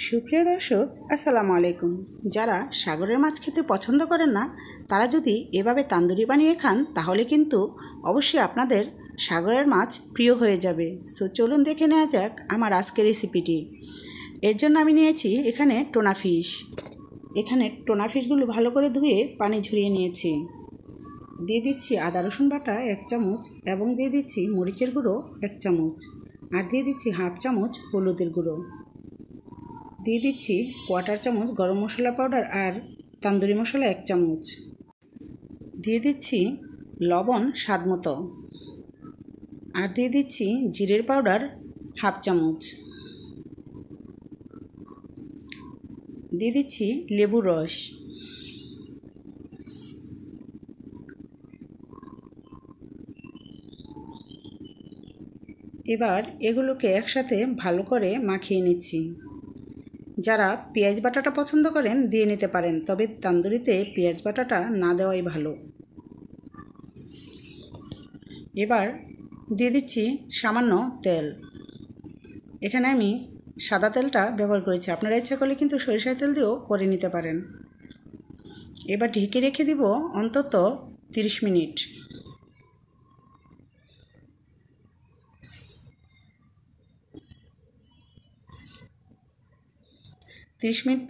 সুপ্রিয় দর্শক, আসসালামু আলাইকুম। যারা সাগরের মাছ খেতে পছন্দ করেন না, তারা যদি এভাবে তান্দুরি বানিয়ে খান তাহলে কিন্তু অবশ্যই আপনাদের সাগরের মাছ প্রিয় হয়ে যাবে। সো চলুন দেখে নেওয়া যাক আমার আজকের রেসিপিটি। এর জন্য আমি নিয়েছি এখানে টোনা ফিশ। এখানে টোনা ফিশগুলো ভালো করে ধুয়ে পানি ঝরিয়ে নিয়েছি। দিয়ে দিচ্ছি আদা রসুন বাটা 1 চামচ এবং দিয়ে দিচ্ছি মরিচের গুঁড়ো 1 চামচ, আর দিয়ে দিচ্ছি হাফ চামচ হলুদের গুঁড়ো। দিয়ে দিচ্ছি 1/4 চামচ গরম মশলা পাউডার আর তান্দুরি মশলা 1 চামচ। দিয়ে দিচ্ছি লবণ স্বাদ মতো, আর দিয়ে দিচ্ছি জিরের পাউডার হাফ চামচ। দিয়ে দিচ্ছি লেবুর রস। এবার এগুলোকে একসাথে ভালো করে মাখিয়ে নিচ্ছি। যারা পেঁয়াজ বাটাটা পছন্দ করেন দিয়ে নিতে পারেন, তবে তান্দুরিতে পেঁয়াজ বাটাটা না দেওয়াই ভালো। এবার দিয়ে দিচ্ছি সামান্য তেল। এখানে আমি সাদা তেলটা ব্যবহার করেছি, আপনারা ইচ্ছা করলে কিন্তু সরিষার তেল দিয়েও করে নিতে পারেন। এবার ঢেকে রেখে দিব অন্তত 30 মিনিট।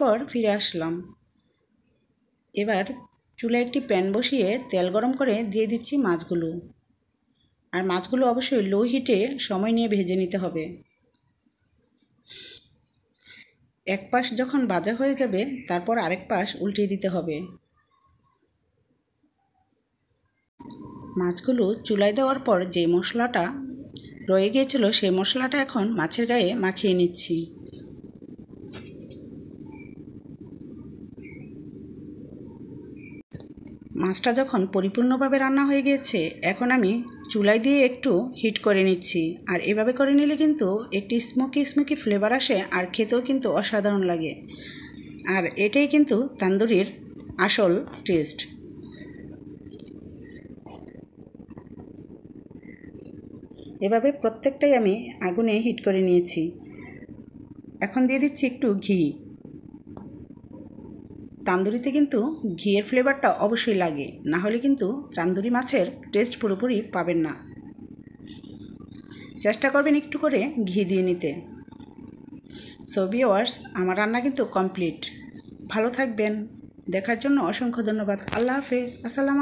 পর ফিরে আসলাম। এবার চুলায় একটি প্যান বসিয়ে তেল গরম করে দিয়ে দিচ্ছি মাছগুলো। আর মাছগুলো অবশ্যই লো হিটে সময় নিয়ে ভেজে নিতে হবে। এক পাশ যখন ভাজা হয়ে যাবে তারপর আরেক পাশ উল্টিয়ে দিতে হবে। মাছগুলো চুলায় দেওয়ার পর যে মশলাটা রয়ে গিয়েছিল সেই মশলাটা এখন মাছের গায়ে মাখিয়ে নিচ্ছি। মাছটা যখন পরিপূর্ণভাবে রান্না হয়ে গিয়েছে, এখন আমি চুলায় দিয়ে একটু হিট করে নিচ্ছি। আর এভাবে করে নিলে কিন্তু একটি স্মোকি ফ্লেভার আসে, আর খেতেও কিন্তু অসাধারণ লাগে। আর এটাই কিন্তু তান্দুরির আসল টেস্ট। এভাবে প্রত্যেকটাই আমি আগুনে হিট করে নিয়েছি। এখন দিয়ে দিচ্ছি একটু ঘি। তান্দুরিতে কিন্তু ঘিয়ের ফ্লেভারটা অবশ্যই লাগে, না হলে কিন্তু তান্দুরি মাছের টেস্ট পুরোপুরি পাবেন না। চেষ্টা করবেন একটু করে ঘি দিয়ে নিতে। সো ভিউয়ার্স, আমার রান্না কিন্তু কমপ্লিট। ভালো থাকবেন। দেখার জন্য অসংখ্য ধন্যবাদ। আল্লাহ হাফেজ। আসসালামু আলাইকুম।